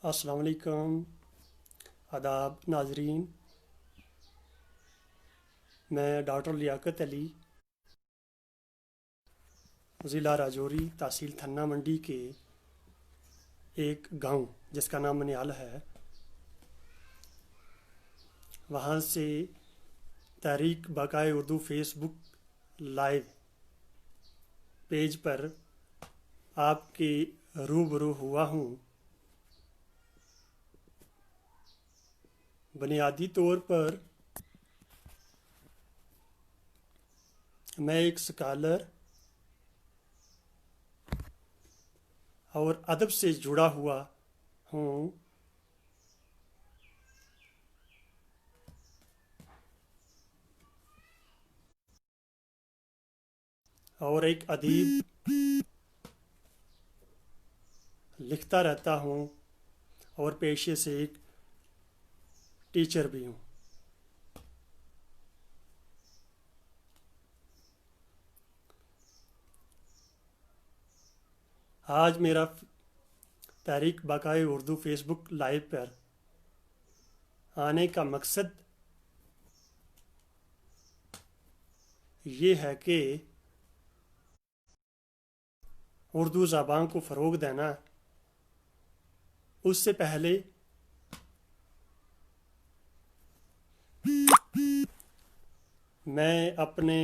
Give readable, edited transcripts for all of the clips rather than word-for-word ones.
السلام علیکم، آداب ناظرین۔ میں ڈاکٹر لیاقت علی، ضلع راجوری، تحصیل تھنہ منڈی کے ایک گاؤں جس کا نام منیال ہے، وہاں سے تحریک بقائے اردو فیس بک لائیو پیج پر آپ کے روبرو ہوا ہوں۔ بنیادی طور پر میں ایک سکالر اور ادب سے جڑا ہوا ہوں، اور ایک ادیب لکھتا رہتا ہوں، اور پیشے سے ایک ٹیچر بھی ہوں۔ آج میرا تحریک بقائے اردو فیس بک لائیو پر آنے کا مقصد یہ ہے کہ اردو زبان کو فروغ دینا۔ اس سے پہلے میں اپنے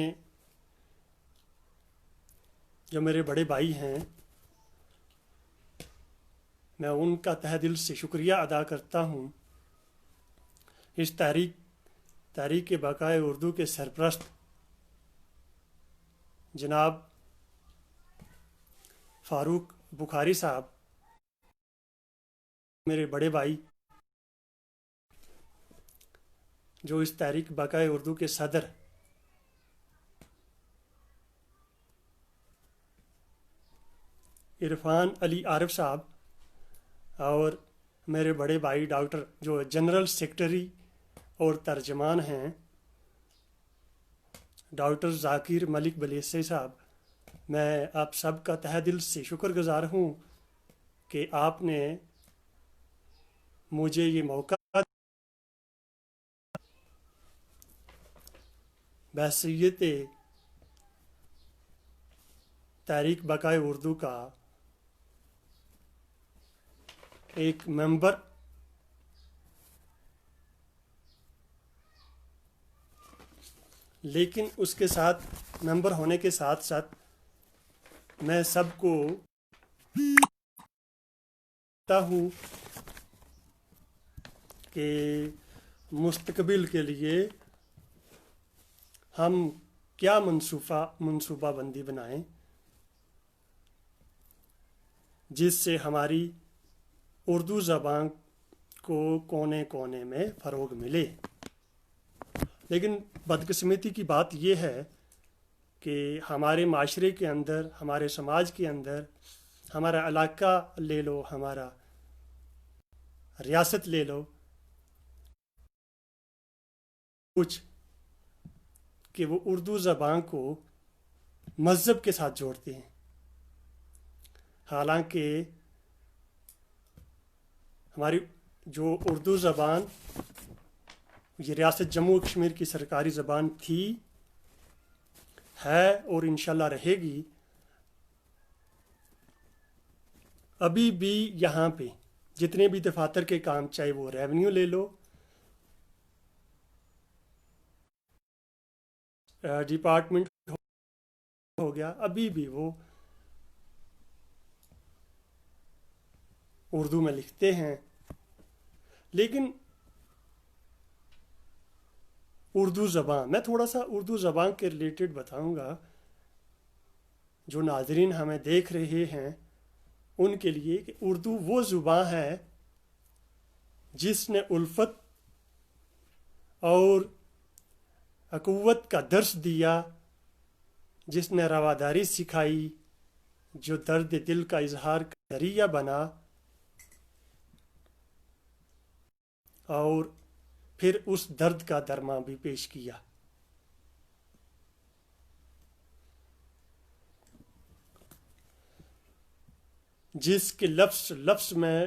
جو میرے بڑے بھائی ہیں، میں ان کا تہ دل سے شکریہ ادا کرتا ہوں۔ اس تحریک بقائے اردو کے سرپرست جناب فاروق بخاری صاحب، میرے بڑے بھائی جو اس تحریک بقائے اردو کے صدر عرفان علی عارف صاحب، اور میرے بڑے بھائی ڈاکٹر جو جنرل سیکرٹری اور ترجمان ہیں، ڈاکٹر ذاکر ملک بلیسی صاحب، میں آپ سب کا تہ دل سے شکر گزار ہوں کہ آپ نے مجھے یہ موقع بحیثیت تحریک بقائے اردو کا ایک ممبر لیکن اس کے ساتھ ممبر ہونے کے ساتھ ساتھ میں سب کو کہتا ہوں کہ مستقبل کے لیے ہم کیا منصوبہ بندی بنائیں جس سے ہماری اردو زبان کو کونے کونے میں فروغ ملے۔ لیکن بدقسمتی کی بات یہ ہے کہ ہمارے معاشرے کے اندر، ہمارے سماج کے اندر، ہمارا علاقہ لے لو، ہمارا ریاست لے لو، کچھ کہ وہ اردو زبان کو مذہب کے ساتھ جوڑتے ہیں، حالانکہ ہماری جو اردو زبان یہ ریاست جموں کشمیر کی سرکاری زبان تھی، ہے اور انشاءاللہ رہے گی، ابھی بھی یہاں پہ جتنے بھی دفاتر کے کام، چاہے وہ ریونیو لے لو، ڈپارٹمنٹ ہو گیا، ابھی بھی وہ اردو میں لکھتے ہیں۔ لیکن اردو زبان، میں تھوڑا سا اردو زبان کے ریلیٹڈ بتاؤں گا، جو ناظرین ہمیں دیکھ رہے ہیں ان کے لیے، کہ اردو وہ زبان ہے جس نے الفت اور اخوت کا درس دیا، جس نے رواداری سکھائی، جو درد دل کا اظہار کا ذریعہ بنا، اور پھر اس درد کا درمان بھی پیش کیا۔ جس کے لفظ لفظ میں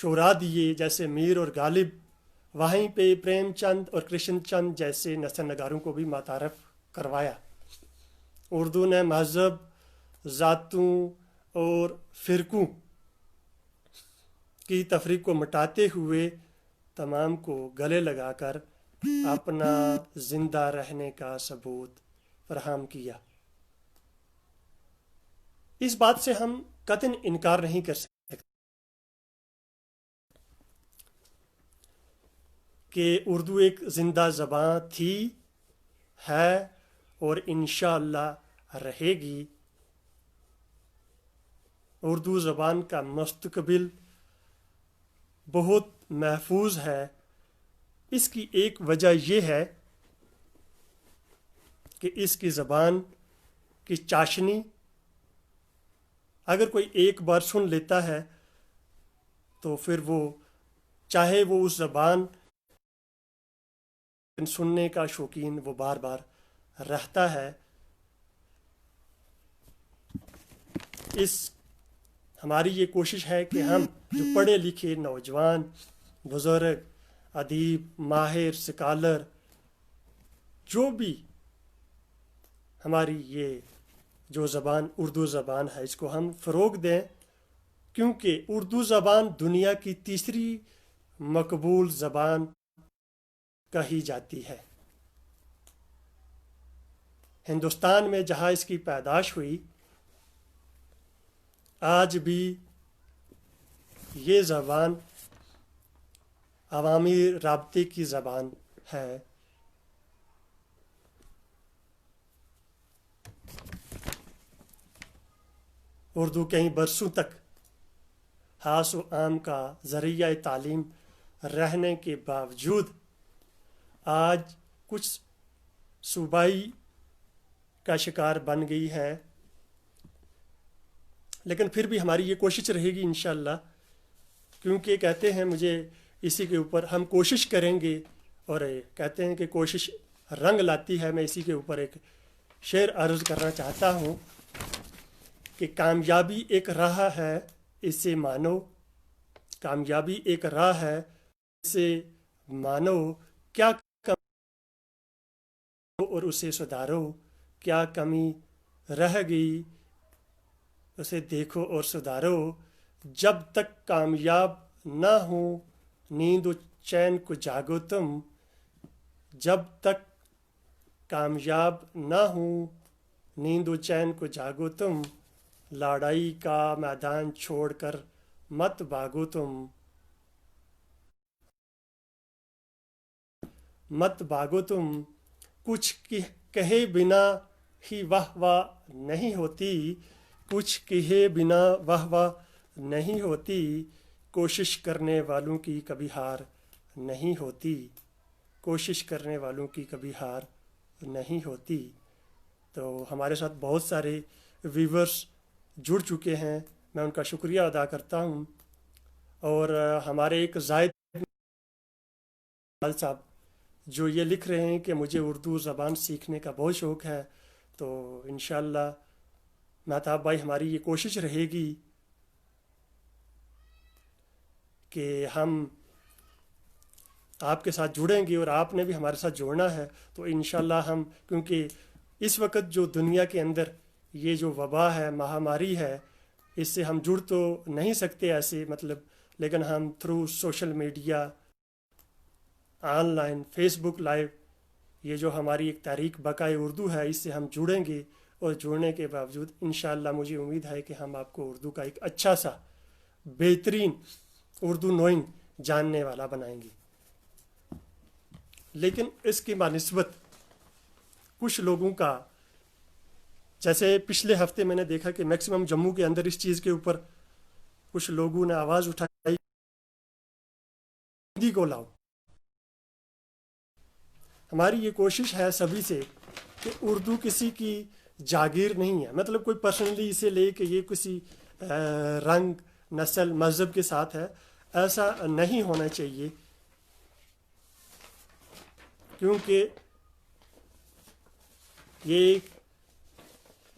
شعراء دیے جیسے میر اور غالب، وہیں پہ پریم چند اور کرشن چند جیسے نثر نگاروں کو بھی متعارف کروایا۔ اردو نے مہذب، ذاتوں اور فرقوں کی تفریق کو مٹاتے ہوئے تمام کو گلے لگا کر اپنا زندہ رہنے کا ثبوت فراہم کیا۔ اس بات سے ہم قطعاً انکار نہیں کر سکتے کہ اردو ایک زندہ زبان تھی، ہے اور انشاءاللہ رہے گی۔ اردو زبان کا مستقبل بہت محفوظ ہے۔ اس کی ایک وجہ یہ ہے کہ اس کی زبان کی چاشنی اگر کوئی ایک بار سن لیتا ہے تو پھر وہ چاہے وہ اس زبان سننے کا شوقین وہ بار بار رہتا ہے۔ ہماری یہ کوشش ہے کہ ہم جو پڑھے لکھے نوجوان، بزرگ، ادیب، ماہر، سکالر، جو بھی ہماری یہ جو زبان اردو زبان ہے، اس کو ہم فروغ دیں، کیونکہ اردو زبان دنیا کی تیسری مقبول زبان کہی جاتی ہے۔ ہندوستان میں جہاں اس کی پیدائش ہوئی، آج بھی یہ زبان عوامی رابطے کی زبان ہے۔ اردو کئی برسوں تک خاص و عام کا ذریعہ تعلیم رہنے کے باوجود آج کچھ صوبائی کا شکار بن گئی ہے، لیکن پھر بھی ہماری یہ کوشش رہے گی انشاءاللہ، کیونکہ کہتے ہیں مجھے اسی کے اوپر ہم کوشش کریں گے، اور کہتے ہیں کہ کوشش رنگ لاتی ہے۔ میں اسی کے اوپر ایک شعر عرض کرنا چاہتا ہوں کہ کامیابی ایک راہ ہے اسے مانو، کامیابی ایک راہ ہے اسے مانو، کیا کمی اور اسے سدھارو، کیا کمی رہ گئی اسے دیکھو اور سدھارو، جب تک کامیاب نہ ہو نیند و چین کو جاگو تم، جب تک کامیاب نہ ہو نیند و چین کو جاگو تم، لڑائی کا میدان چھوڑ کر مت بھاگو تم، مت بھاگو تم، کچھ کہے بنا ہی واہ واہ نہیں ہوتی، کچھ کہے بنا واہ واہ نہیں ہوتی، کوشش کرنے والوں کی کبھی ہار نہیں ہوتی، کوشش کرنے والوں کی کبھی ہار نہیں ہوتی۔ تو ہمارے ساتھ بہت سارے ویورز جڑ چکے ہیں، میں ان کا شکریہ ادا کرتا ہوں، اور ہمارے ایک زائد صاحب جو یہ لکھ رہے ہیں کہ مجھے اردو زبان سیکھنے کا بہت شوق ہے، تو انشاءاللہ مہتاب بھائی ہماری یہ کوشش رہے گی کہ ہم آپ کے ساتھ جڑیں گے، اور آپ نے بھی ہمارے ساتھ جوڑنا ہے۔ تو انشاءاللہ ہم، کیونکہ اس وقت جو دنیا کے اندر یہ جو وبا ہے، مہاماری ہے، اس سے ہم جڑ تو نہیں سکتے ایسے لیکن ہم through social media, online, Facebook live, یہ جو ہماری ایک تحریک بقائے اردو ہے، اس سے ہم جڑیں گے، اور جڑنے کے باوجود انشاءاللہ مجھے امید ہے کہ ہم آپ کو اردو کا ایک اچھا سا بہترین اردو نوئنگ جاننے والا بنائیں گے۔ لیکن اس کی بنسبت کچھ لوگوں کا، جیسے پچھلے ہفتے میں نے دیکھا کہ میکسیمم جموں کے اندر اس چیز کے اوپر کچھ لوگوں نے آواز اٹھائی، ہندی کو لاؤ۔ ہماری یہ کوشش ہے سبھی سے کہ اردو کسی کی جاگیر نہیں ہے، کوئی پرسنلی اسے لے کہ یہ کسی رنگ، نسل، مذہب کے ساتھ ہے، ایسا نہیں ہونا چاہیے، کیونکہ یہ ایک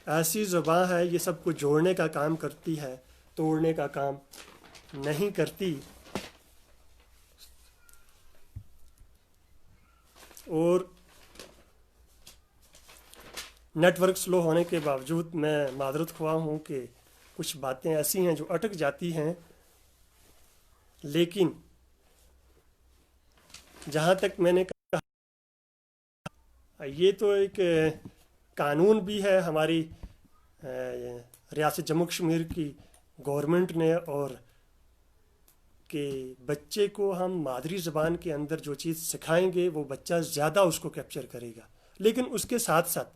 ایسی زبان ہے، یہ سب کو جوڑنے کا کام کرتی ہے، توڑنے کا کام نہیں کرتی۔ اور نیٹ ورک سلو ہونے کے باوجود میں معذرت خواہ ہوں کہ کچھ باتیں ایسی ہیں جو اٹک جاتی ہیں، لیکن جہاں تک میں نے کہا یہ تو ایک قانون بھی ہے ہماری ریاست جموں کشمیر کی گورنمنٹ نے، اور کہ بچے کو ہم مادری زبان کے اندر جو چیز سکھائیں گے وہ بچہ زیادہ اس کو کیپچر کرے گا. لیکن اس کے ساتھ ساتھ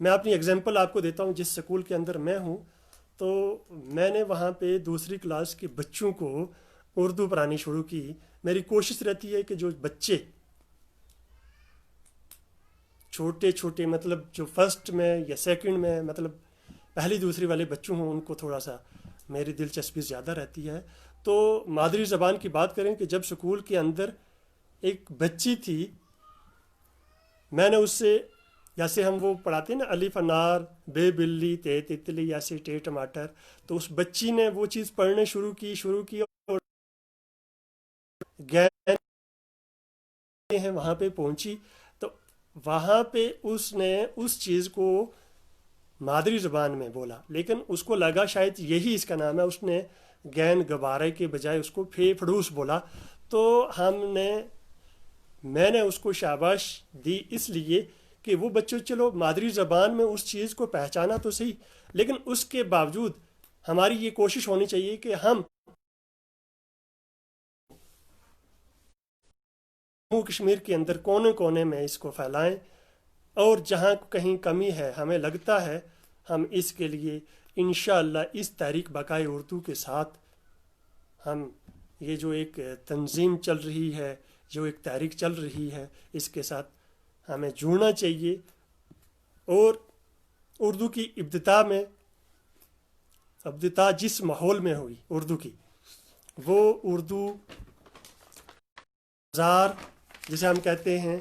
میں اپنی اگزامپل آپ کو دیتا ہوں. جس سکول کے اندر میں ہوں تو میں نے وہاں پہ دوسری کلاس کے بچوں کو اردو پڑھانی شروع کی. میری کوشش رہتی ہے کہ جو بچے چھوٹے چھوٹے مطلب جو فرسٹ میں یا سیکنڈ میں مطلب پہلی دوسری والے بچوں ہوں ان کو تھوڑا سا میری دلچسپی زیادہ رہتی ہے. تو مادری زبان کی بات کریں کہ جب سکول کے اندر ایک بچی تھی، میں نے اس سے جیسے ہم وہ پڑھاتے ہیں نا الف انار بے بلی تے تتلی ایسے ٹے ٹماٹر، تو اس بچی نے وہ چیز پڑھنے شروع کی اور گین ہیں وہاں پہ پہنچی. تو وہاں پہ اس نے اس چیز کو مادری زبان میں بولا، لیکن اس کو لگا شاید یہی اس کا نام ہے. اس نے گین گبارے کے بجائے اس کو پھے پھڑوس بولا. تو میں نے اس کو شاباش دی اس لیے کہ وہ بچوں چلو مادری زبان میں اس چیز کو پہچانا تو صحیح، لیکن اس کے باوجود ہماری یہ کوشش ہونی چاہیے کہ ہم جموں کشمیر کے اندر کونے کونے میں اس کو پھیلائیں، اور جہاں کہیں کمی ہے ہمیں لگتا ہے ہم اس کے لیے انشاءاللہ اس تحریک بقائے اردو کے ساتھ ہم یہ جو ایک تنظیم چل رہی ہے، جو ایک تحریک چل رہی ہے، اس کے ساتھ ہمیں جڑنا چاہیے. اور اردو کی ابتدا جس ماحول میں ہوئی اردو کی، وہ اردو بازار جسے ہم کہتے ہیں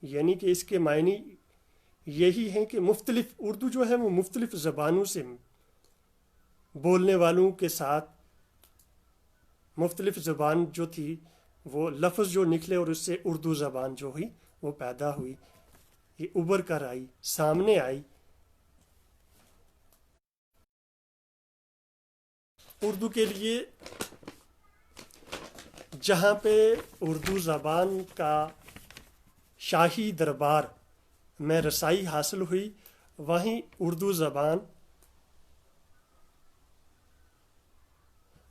یعنی کہ اس کے معنی یہی ہیں کہ مختلف اردو جو ہے وہ مختلف زبانوں سے بولنے والوں کے ساتھ مختلف زبان جو تھی وہ لفظ جو نکلے اور اس سے اردو زبان جو ہوئی وہ پیدا ہوئی، یہ ابھر کر آئی، سامنے آئی. اردو کے لیے جہاں پہ اردو زبان کا شاہی دربار میں رسائی حاصل ہوئی، وہیں اردو زبان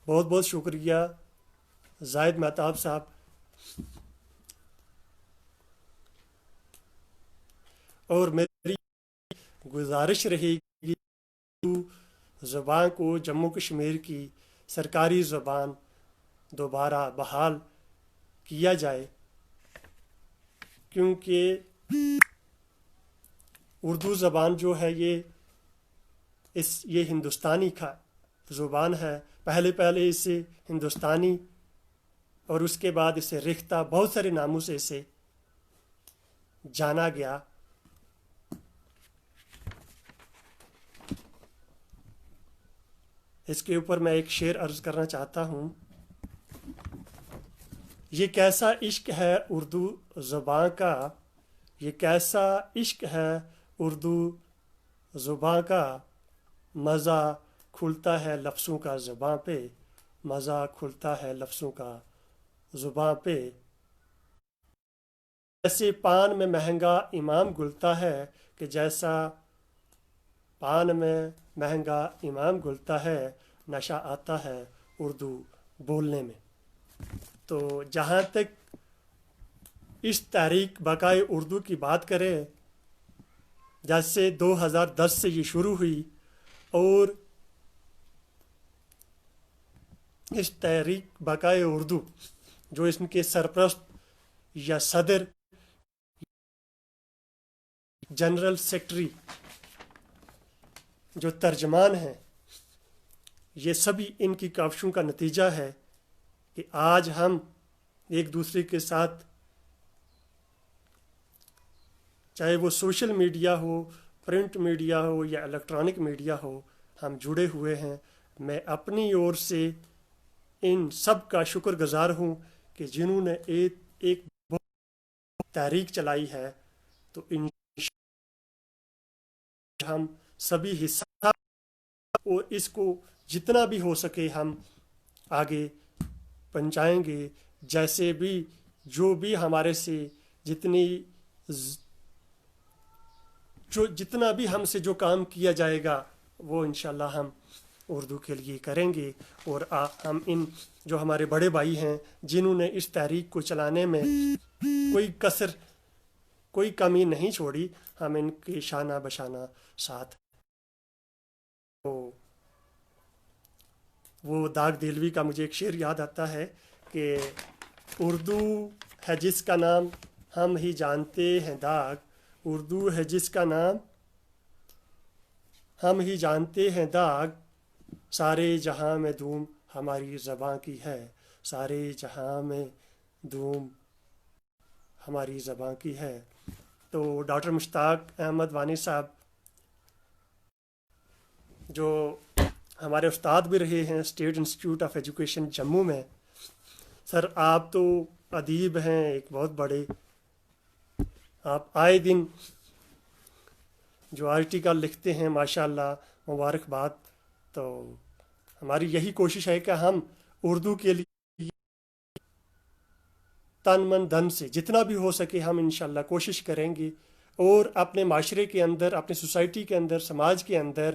بہت بہت شکریہ زاہد مہتاب صاحب. اور میری گزارش رہے گی اردو زبان کو جموں کشمیر کی سرکاری زبان دوبارہ بحال کیا جائے، کیونکہ اردو زبان جو ہے یہ ہندوستانی زبان ہے. پہلے اسے ہندوستانی اور اس کے بعد اسے ریختہ بہت سارے ناموں سے اسے جانا گیا. اس کے اوپر میں ایک شعر عرض کرنا چاہتا ہوں. یہ کیسا عشق ہے اردو زباں کا، یہ کیسا عشق ہے اردو زباں کا، مزہ کھلتا ہے لفظوں کا زباں پہ، مزہ کھلتا ہے لفظوں کا زباں پہ. جیسے پان میں مہنگا امام گلتا ہے، کہ جیسا پان میں مہنگا امام گلتا ہے، نشہ آتا ہے اردو بولنے میں. تو جہاں تک اس تحریک بقائے اردو کی بات کریں، جیسے 2010 سے یہ شروع ہوئی، اور اس تحریک بقائے اردو جو اس کے سرپرست یا صدر جنرل سیکرٹری جو ترجمان ہیں، یہ سبھی ان کی کاوشوں کا نتیجہ ہے کہ آج ہم ایک دوسرے کے ساتھ چاہے وہ سوشل میڈیا ہو، پرنٹ میڈیا ہو یا الیکٹرانک میڈیا ہو، ہم جڑے ہوئے ہیں. میں اپنی اور سے ان سب کا شکر گزار ہوں کہ جنہوں نے ایک بہت تحریک چلائی ہے، تو ان ہم سبھی حصہ اور اس کو جتنا بھی ہو سکے ہم آگے پہنچائیں گے، جیسے بھی جو بھی ہمارے سے جتنی جتنا بھی ہم سے جو کام کیا جائے گا وہ انشاءاللہ ہم اردو کے لیے کریں گے، اور ہم ان جو ہمارے بڑے بھائی ہیں جنہوں نے اس تحریک کو چلانے میں کوئی کسر کوئی کمی نہیں چھوڑی، ہم ان کے شانہ بشانہ ساتھ. تو وہ داغ دہلوی کا مجھے ایک شعر یاد آتا ہے کہ اردو ہے جس کا نام ہم ہی جانتے ہیں داغ، اردو ہے جس کا نام ہم ہی جانتے ہیں داغ، سارے جہاں میں دھوم ہماری زباں کی ہے، سارے جہاں میں دھوم ہماری زباں کی ہے. تو ڈاکٹر مشتاق احمد وانی صاحب جو ہمارے استاد بھی رہے ہیں state institute of education Jammu میں، سر آپ تو ادیب ہیں ایک بہت بڑے، آپ آئے دن جو آرٹیکل لکھتے ہیں ماشاء اللہ مبارکباد. تو ہماری یہی کوشش ہے کہ ہم اردو کے لیے تن من دھن سے جتنا بھی ہو سکے ہم انشاءاللہ کوشش کریں گے، اور اپنے معاشرے کے اندر، اپنے سوسائٹی کے اندر، سماج کے اندر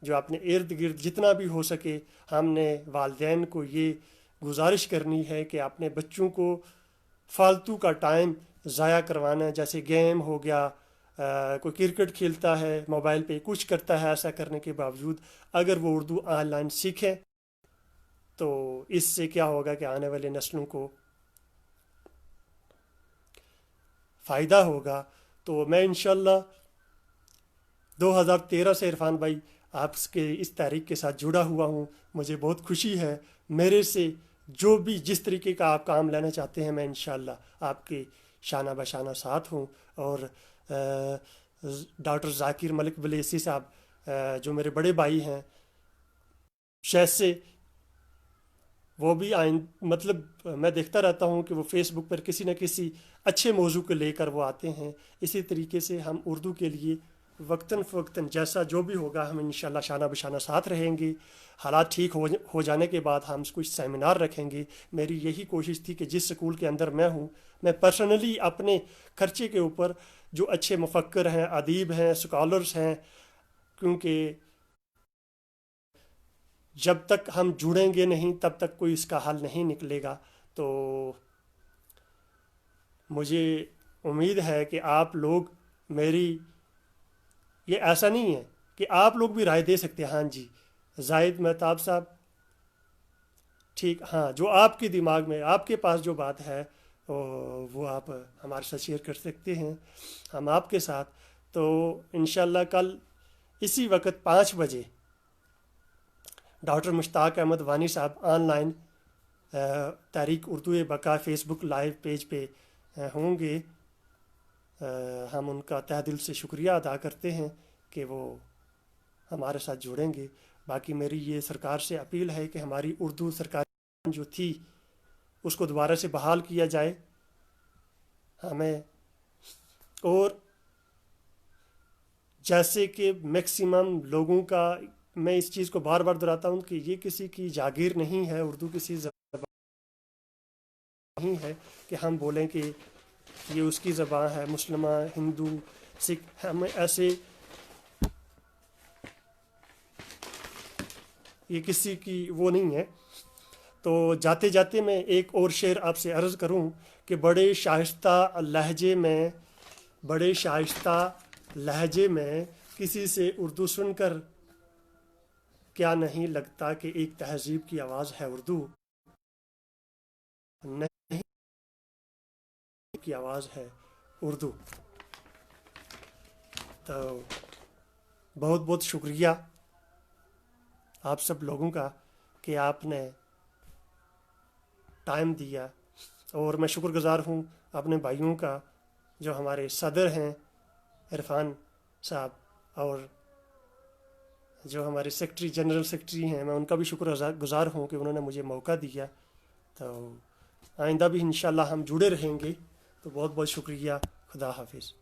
جو اپنے ارد گرد جتنا بھی ہو سکے ہم نے والدین کو یہ گزارش کرنی ہے کہ اپنے بچوں کو فالتو کا ٹائم ضائع کروانا، جیسے گیم ہو گیا، کوئی کرکٹ کھیلتا ہے موبائل پہ کچھ کرتا ہے، ایسا کرنے کے باوجود اگر وہ اردو آن لائن سیکھیں تو اس سے کیا ہوگا کہ آنے والے نسلوں کو فائدہ ہوگا. تو میں انشاءاللہ 2013 سے عرفان بھائی آپ کے اس تحریک کے ساتھ جڑا ہوا ہوں، مجھے بہت خوشی ہے. میرے سے جو بھی جس طریقے کا آپ کام لینا چاہتے ہیں میں انشاءاللہ آپ کے شانہ بشانہ ساتھ ہوں. اور ڈاکٹر ذاکر ملک بلیسی صاحب جو میرے بڑے بھائی ہیں شاید سے، وہ بھی مطلب میں دیکھتا رہتا ہوں کہ وہ فیس بک پر کسی نہ کسی اچھے موضوع کو لے کر وہ آتے ہیں. اسی طریقے سے ہم اردو کے لیے وقتاً فوقتاً جیسا جو بھی ہوگا ہم انشاءاللہ شانہ بشانہ ساتھ رہیں گے. حالات ٹھیک ہو جانے کے بعد ہم کچھ سیمینار رکھیں گے. میری یہی کوشش تھی کہ جس سکول کے اندر میں ہوں میں پرسنلی اپنے خرچے کے اوپر جو اچھے مفکر ہیں، ادیب ہیں، اسکالرس ہیں، کیونکہ جب تک ہم جڑیں گے نہیں تب تک کوئی اس کا حل نہیں نکلے گا. تو مجھے امید ہے کہ آپ لوگ میری، یہ ایسا نہیں ہے کہ آپ لوگ بھی رائے دے سکتے ہیں. ہاں جی زاہد مہتاب صاحب، ٹھیک، ہاں جو آپ کے دماغ میں آپ کے پاس جو بات ہے وہ آپ ہمارے ساتھ شیئر کر سکتے ہیں، ہم آپ کے ساتھ. تو انشاءاللہ کل اسی وقت 5 بجے ڈاکٹر مشتاق احمد وانی صاحب آن لائن تحریک اردو بقا فیس بک لائیو پیج پہ ہوں گے. ہم ان کا تہ دل سے شکریہ ادا کرتے ہیں کہ وہ ہمارے ساتھ جڑیں گے. باقی میری یہ سرکار سے اپیل ہے کہ ہماری اردو سرکاری جو تھی اس کو دوبارہ سے بحال کیا جائے ہمیں. اور جیسے کہ میکسیمم لوگوں کا، میں اس چیز کو بار بار دہراتا ہوں کہ یہ کسی کی جاگیر نہیں ہے، اردو کسی زبان نہیں ہے کہ ہم بولیں کہ یہ اس کی زبان ہے. مسلمہ، ہندو، سکھ، ہم ایسے، یہ کسی کی وہ نہیں ہے. تو جاتے جاتے میں ایک اور شعر آپ سے عرض کروں کہ بڑے شائستہ لہجے میں کسی سے اردو سن کر کیا نہیں لگتا کہ ایک تہذیب کی آواز ہے اردو، نہیں کی آواز ہے اردو. تو بہت بہت شکریہ آپ سب لوگوں کا کہ آپ نے ٹائم دیا. اور میں شکر گزار ہوں اپنے بھائیوں کا جو ہمارے صدر ہیں عرفان صاحب اور جو ہمارے سیکٹری جنرل سیکٹری ہیں، میں ان کا بھی شکر گزار ہوں کہ انہوں نے مجھے موقع دیا. تو آئندہ بھی انشاءاللہ ہم جڑے رہیں گے. تو بہت بہت شکریہ. خدا حافظ.